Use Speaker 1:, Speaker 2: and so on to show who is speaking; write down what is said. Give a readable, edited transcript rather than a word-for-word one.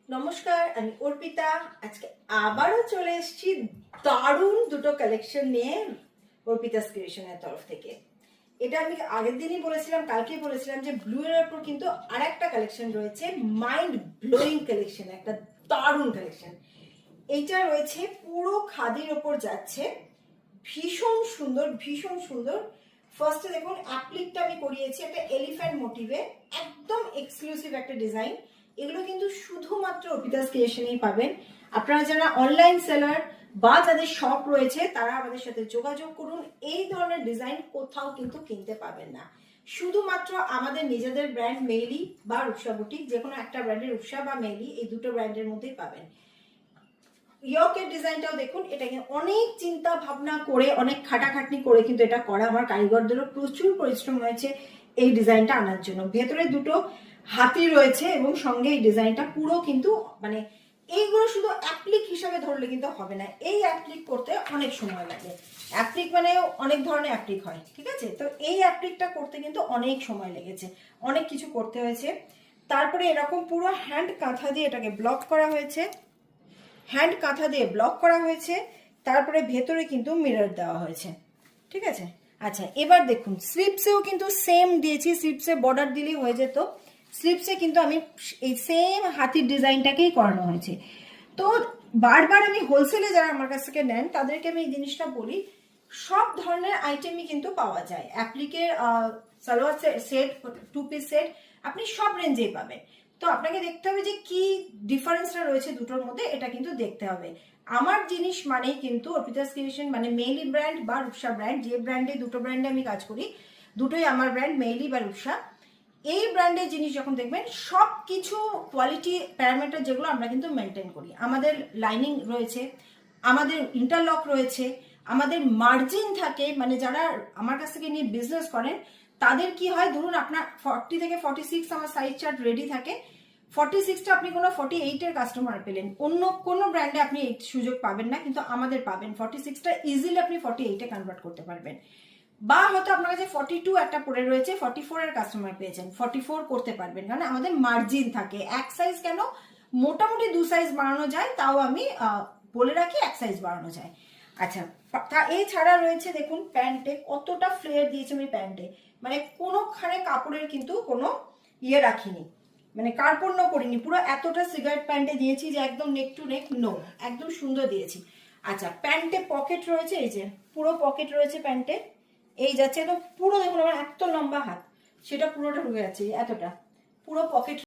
Speaker 1: নমস্কার, আমি অর্পিতা। আজকে আবারও চলে এসেছি দারুণ দুটো কালেকশন নিয়ে অর্পিতা ক্রিয়েশনের তরফ থেকে। এটা আমি আগের দিনই বলেছিলাম, কালকেই বলেছিলাম যে ব্লু এর উপর কিন্তু আরেকটা কালেকশন রয়েছে, মাইন্ড ব্লোয়িং কালেকশন, একটা দারুণ কালেকশন। এইটা রয়েছে পুরো খাদির ওপর যাচ্ছে, ভীষণ সুন্দর ভীষণ সুন্দর। ফার্স্টে দেখুন অ্যাপ্লিকটা আমি করিয়েছি একটা এলিফ্যান্ট মোটিভে, একদম এক্সক্লুসিভ একটা ডিজাইন। এগুলো কিন্তু শুধুমাত্র অর্পিতাস ক্রিয়েশনেই পাবেন। আপনারা যারা অনলাইন সেলার বা যাদের শপ রয়েছে তারা আমাদের সাথে যোগাযোগ করুন। এই ধরনের ডিজাইন কোথাও কিন্তু কিনতে পাবেন না, শুধুমাত্র আমাদের নিজেদের ব্র্যান্ড মেইলি বা রূপসা বুটিক, যে কোনো একটা ব্র্যান্ডের রূপসা বা মেইলি, এই দুটো ব্র্যান্ডের মধ্যেই পাবেন। ইয়কের ডিজাইনটাও দেখুন, এটাকে অনেক চিন্তা ভাবনা করে, অনেক খাটাখাটনি করে কিন্তু এটা করা। আমার কারিগরদেরও প্রচুর পরিশ্রম হয়েছে এই ডিজাইনটা আনার জন্য। ভেতরে দুটো হাতি রয়েছে এবং সঙ্গে এই ডিজাইনটা পুরো কিন্তু মানে এইগুলো শুধু অ্যাপ্লিক হিসাবে ধরলে কিন্তু হবে না, এই অ্যাপ্লিক করতে অনেক সময় লাগে। অ্যাপ্লিক মানে অনেক ধরনের অ্যাপ্লিক হয়, ঠিক আছে? তো এই অ্যাপ্লিকটা করতে কিন্তু অনেক সময় লেগেছে, অনেক কিছু করতে হয়েছে। তারপরে এরকম পুরো হ্যান্ড কাঁথা দিয়ে এটাকে ব্লক করা হয়েছে, হ্যান্ড কাঁথা দিয়ে ব্লক করা হয়েছে। তারপরে ভেতরে কিন্তু মিরর দেওয়া হয়েছে, ঠিক আছে? আচ্ছা, এবার দেখুন স্লিপসেও কিন্তু সেম দিয়েছি। স্লিপসে বর্ডার দিলেই হয়ে যেত, স্লিপসে কিন্তু আমি এই সেম হাতির ডিজাইনটাকেই করানো হয়েছে। তো বারবার আমি হোলসেলে যারা আমার কাছ থেকে নেন তাদেরকে আমি এই জিনিসটা বলি, সব ধরনের আইটেমই কিন্তু পাওয়া যায়। অ্যাপ্লিকের salwar set, two piece set আপনি সব রেঞ্জেই পাবেন। তো আপনাকে দেখতে হবে যে কি ডিফারেন্সটা রয়েছে দুটোর মধ্যে, এটা কিন্তু দেখতে হবে। আমার জিনিস মানেই কিন্তু অর্পিতাস ক্রিয়েশন, মানে মেইলি ব্র্যান্ড বা রূপসা ব্র্যান্ড, যে ব্র্যান্ডে, দুটো ব্র্যান্ডে আমি কাজ করি, দুটোই আমার ব্র্যান্ড, মেইলি বা রূপসা। এই ব্র্যান্ডের জিনিস যখন দেখবেন, সব কিছু কোয়ালিটি প্যারামিটার যেগুলো আমরা কিন্তু মেনটেন করি। আমাদের লাইনিং রয়েছে, আমাদের ইন্টারলক রয়েছে, আমাদের মার্জিন থাকে। মানে যারা আমার কাছ থেকে নিয়ে বিজনেস করেন তাদের কি হয়, ধরুন আপনার 40 থেকে 46 আমার সাইজ চার্ট রেডি থাকে, 46টা আপনি কোনো 48-এর কাস্টমার পেলেন, অন্য কোনো ব্র্যান্ডে আপনি এই সুযোগ পাবেন না, কিন্তু আমাদের পাবেন। 46টা ইজিলি আপনি 48-এ কনভার্ট করতে পারবেন। বা হয়তো আপনার কাছে 42 একটা পড়ে রয়েছে, 44-এর কাস্টমার পেয়েছেন, 44 করতে পারবেন, কারণ আমাদের মার্জিন থাকে। এক সাইজ কেন, মোটামুটি 2 সাইজ বাড়ানো যায়, তাও আমি বলে রাখি 1 সাইজ বাড়ানো যায়। আচ্ছা, তা এছাড়া রয়েছে দেখুন প্যান্টে কতটা ফ্লেয়ার দিয়েছে আমি প্যান্টে, মানে কোনোখানে কাপড়ের কিন্তু কোনো ইয়ে রাখিনি, মানে কার্পণ্য করিনি। পুরো এতটা সিগারেট প্যান্টে দিয়েছি যে একদম নেক টু নেক, নো, একদম সুন্দর দিয়েছি। আচ্ছা, প্যান্টে পকেট রয়েছে, এই যে পুরো পকেট রয়েছে প্যান্টে, এই যাচ্ছে একদম পুরো, দেখুন আমার এত লম্বা হাত, সেটা পুরোটা ঢুকে যাচ্ছে এতটা, পুরো পকেট